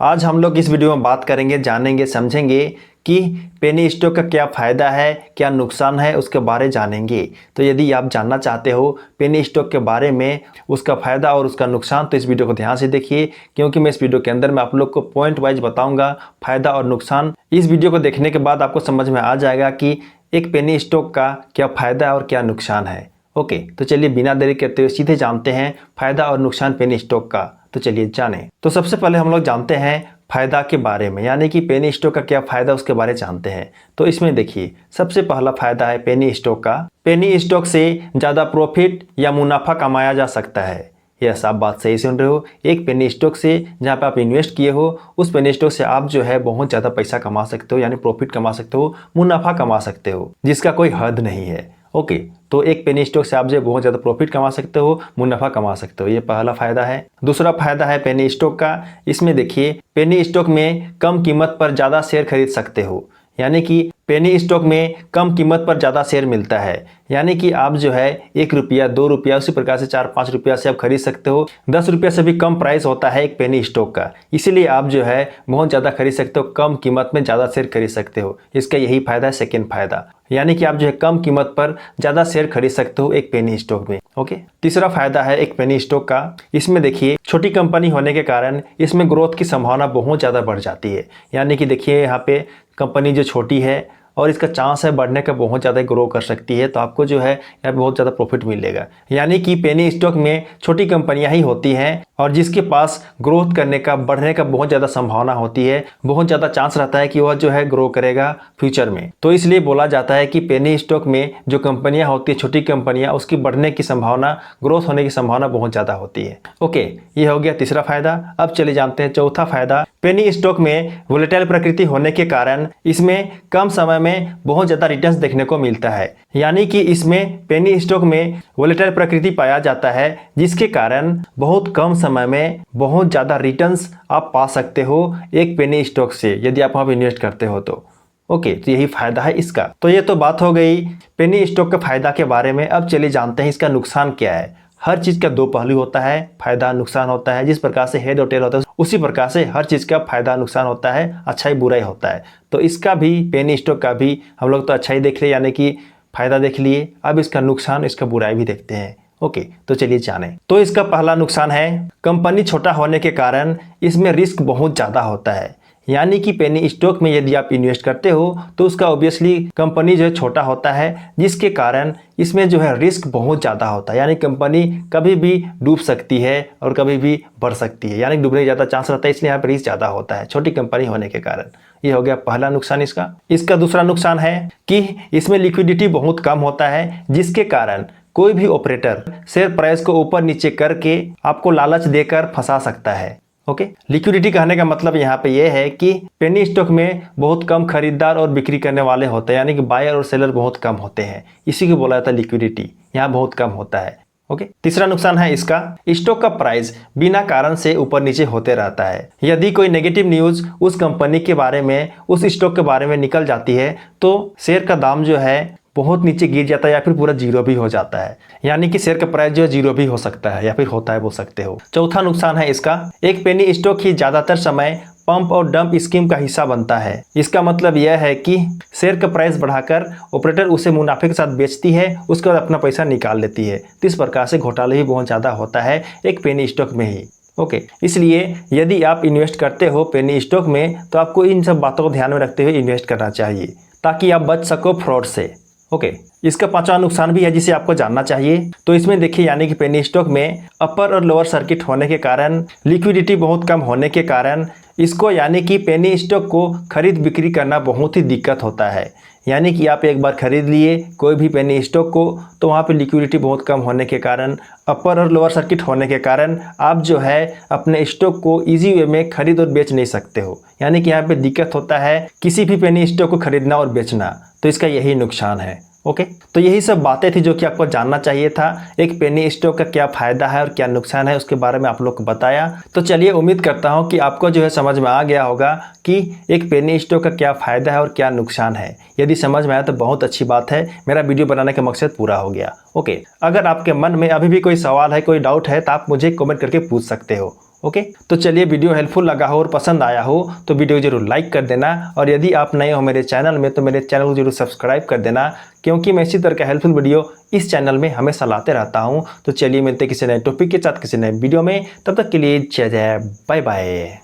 आज हम लोग इस वीडियो में बात करेंगे, जानेंगे, समझेंगे कि पेनी स्टॉक का क्या फ़ायदा है, क्या नुकसान है, उसके बारे जानेंगे। तो यदि आप जानना चाहते हो पेनी स्टॉक के बारे में, उसका फ़ायदा और उसका नुकसान, तो इस वीडियो को ध्यान से देखिए, क्योंकि मैं इस वीडियो के अंदर मैं आप लोग को पॉइंट वाइज बताऊंगा फ़ायदा और नुकसान। इस वीडियो को देखने के बाद आपको समझ में आ जाएगा कि एक पेनी स्टॉक का क्या फ़ायदा है और क्या नुकसान है। ओके, तो चलिए बिना देरी करते हुए सीधे जानते हैं फ़ायदा और नुकसान पेनी स्टॉक का। तो चलिए जानें। तो सबसे पहले हम लोग जानते हैं फ़ायदा के बारे में, यानी कि पेनी स्टॉक का क्या फ़ायदा उसके बारे में जानते हैं। तो इसमें देखिए, सबसे पहला फ़ायदा है पेनी स्टॉक का। पेनी स्टॉक से ज़्यादा प्रॉफिट या मुनाफा कमाया जा सकता है। यस, आप बात सही सुन रहे हो। एक पेनी स्टॉक से जहाँ पे आप इन्वेस्ट किए हो, उस पेनी स्टॉक से आप जो है बहुत ज़्यादा पैसा कमा सकते हो, यानी प्रॉफिट कमा सकते हो, मुनाफा कमा सकते हो, जिसका कोई हद नहीं है। ओके, तो एक पेनी स्टॉक से आप जो बहुत ज़्यादा प्रॉफिट कमा सकते हो, मुनाफा कमा सकते हो, ये पहला फ़ायदा है। दूसरा फ़ायदा है पेनी स्टॉक का। इसमें देखिए, पेनी स्टॉक में कम कीमत पर ज़्यादा शेयर खरीद सकते हो, यानी कि पेनी स्टॉक में कम कीमत पर ज़्यादा शेयर मिलता है। यानी कि आप जो है 1 रुपया, 2 रुपया, उसी प्रकार से 4-5 रुपया से आप खरीद सकते हो। 10 रुपया से भी कम प्राइस होता है एक पेनी स्टॉक का, इसीलिए आप जो है बहुत ज़्यादा खरीद सकते हो, कम कीमत में ज़्यादा शेयर खरीद सकते हो। इसका यही फ़ायदा है, सेकेंड फ़ायदा, यानी कि आप जो है कम कीमत पर ज़्यादा शेयर खरीद सकते हो एक पेनी स्टॉक में। ओके, तीसरा फ़ायदा है एक पेनी स्टॉक का। इसमें देखिए, छोटी कंपनी होने के कारण इसमें ग्रोथ की संभावना बहुत ज़्यादा बढ़ जाती है। यानी कि देखिए, यहाँ पे कंपनी जो छोटी है और इसका चांस है बढ़ने का, बहुत ज़्यादा ग्रो कर सकती है, तो आपको जो है यहाँ बहुत ज़्यादा प्रॉफिट मिलेगा। यानी कि पेनी स्टॉक में छोटी कंपनियां ही होती हैं और जिसके पास ग्रोथ करने का, बढ़ने का बहुत ज़्यादा संभावना होती है, बहुत ज़्यादा चांस रहता है कि वह जो है ग्रो करेगा फ्यूचर में। तो इसलिए बोला जाता है कि पेनी स्टॉक में जो कंपनियां होती है, छोटी कंपनियां, उसकी बढ़ने की संभावना, ग्रोथ होने की संभावना बहुत ज़्यादा होती है। ओके, ये हो गया तीसरा फ़ायदा। अब चले जानते हैं चौथा फ़ायदा। पेनी स्टॉक में वोलेटाइल प्रकृति होने के कारण इसमें कम समय में बहुत ज़्यादा रिटर्न्स देखने को मिलता है। यानी कि इसमें पेनी स्टॉक में वोलेटाइल प्रकृति पाया जाता है, जिसके कारण बहुत कम समय में बहुत ज़्यादा रिटर्न्स आप पा सकते हो एक पेनी स्टॉक से, यदि आप वहाँ पर इन्वेस्ट करते हो तो। ओके, तो यही फ़ायदा है इसका। तो ये तो बात हो गई पेनी स्टॉक के फ़ायदा के बारे में। अब चलिए जानते हैं इसका नुकसान क्या है। हर चीज़ का दो पहलू होता है, फ़ायदा नुकसान होता है। जिस प्रकार से हेड और टेल होता है, उसी प्रकार से हर चीज़ का फ़ायदा नुकसान होता है, अच्छाई बुराई होता है। तो इसका भी, पेनी स्टॉक का भी हम लोग तो अच्छाई देख लिए, यानी कि फ़ायदा देख लिए। अब इसका नुकसान, इसका बुराई भी देखते हैं। ओके, तो चलिए जानें। तो इसका पहला नुकसान है, कंपनी छोटा होने के कारण इसमें रिस्क बहुत ज़्यादा होता है। यानी कि पेनी स्टॉक में यदि आप इन्वेस्ट करते हो तो उसका ऑब्वियसली कंपनी जो है छोटा होता है, जिसके कारण इसमें जो है रिस्क बहुत ज़्यादा होता है। यानी कंपनी कभी भी डूब सकती है और कभी भी बढ़ सकती है, यानी डूबने का ज़्यादा चांस रहता है, इसलिए यहाँ पर रिस्क ज़्यादा होता है छोटी कंपनी होने के कारण। ये हो गया पहला नुकसान इसका। इसका दूसरा नुकसान है कि इसमें लिक्विडिटी बहुत कम होता है, जिसके कारण कोई भी ऑपरेटर शेयर प्राइस को ऊपर नीचे करके आपको लालच देकर फंसा सकता है। ओके, लिक्विडिटी कहने का मतलब यहाँ पे ये है कि पेनी स्टॉक में बहुत कम खरीदार और बिक्री करने वाले होते हैं, यानी कि बायर और सेलर बहुत कम होते हैं, इसी को बोला जाता है लिक्विडिटी, यहाँ बहुत कम होता है। ओके, तीसरा नुकसान है इसका, स्टॉक का प्राइस बिना कारण से ऊपर नीचे होते रहता है। यदि कोई नेगेटिव न्यूज़ उस कंपनी के बारे में, उस स्टॉक के बारे में निकल जाती है, तो शेयर का दाम जो है बहुत नीचे गिर जाता है या फिर पूरा जीरो भी हो जाता है। यानी कि शेयर का प्राइस जो है जीरो भी हो सकता है या फिर होता है, बोल सकते हो। चौथा नुकसान है इसका, एक पेनी स्टॉक ही ज़्यादातर समय पंप और डंप स्कीम का हिस्सा बनता है। इसका मतलब यह है कि शेयर का प्राइस बढ़ाकर ऑपरेटर उसे मुनाफे के साथ बेचती है, उसके बाद अपना पैसा निकाल लेती है। तो इस प्रकार से घोटाला भी बहुत ज़्यादा होता है एक पेनी स्टॉक में ही। ओके, इसलिए यदि आप इन्वेस्ट करते हो पेनी स्टॉक में, तो आपको इन सब बातों को ध्यान में रखते हुए इन्वेस्ट करना चाहिए, ताकि आप बच सको फ्रॉड से। ओके, इसका पांचवा नुकसान भी है जिसे आपको जानना चाहिए। तो इसमें देखिए, यानी कि पेनी स्टॉक में अपर और लोअर सर्किट होने के कारण, लिक्विडिटी बहुत कम होने के कारण इसको, यानी कि पेनी स्टॉक को खरीद बिक्री करना बहुत ही दिक्कत होता है। यानी कि आप एक बार खरीद लिए कोई भी पेनी स्टॉक को, तो वहाँ पे लिक्विडिटी बहुत कम होने के कारण, अपर और लोअर सर्किट होने के कारण आप जो है अपने स्टॉक को इजी वे में खरीद और बेच नहीं सकते हो। यानी कि यहाँ पे दिक्कत होता है किसी भी पेनी स्टॉक को खरीदना और बेचना, तो इसका यही नुकसान है। ओके, तो यही सब बातें थी जो कि आपको जानना चाहिए था। एक पेनी स्टॉक का क्या फ़ायदा है और क्या नुकसान है, उसके बारे में आप लोग को बताया। तो चलिए, उम्मीद करता हूँ कि आपको जो है समझ में आ गया होगा कि एक पेनी स्टॉक का क्या फ़ायदा है और क्या नुकसान है। यदि समझ में आया तो बहुत अच्छी बात है, मेरा वीडियो बनाने का मकसद पूरा हो गया। ओके, अगर आपके मन में अभी भी कोई सवाल है, कोई डाउट है, तो आप मुझे कमेंट करके पूछ सकते हो। ओके, तो चलिए, वीडियो हेल्पफुल लगा हो और पसंद आया हो तो वीडियो जरूर लाइक कर देना, और यदि आप नए हो मेरे चैनल में तो मेरे चैनल को जरूर सब्सक्राइब कर देना, क्योंकि मैं इसी तरह का हेल्पफुल वीडियो इस चैनल में हमेशा लाते रहता हूँ। तो चलिए, मिलते किसी नए टॉपिक के साथ किसी नए वीडियो में, तब तक के लिए जय जय, बाय बाय।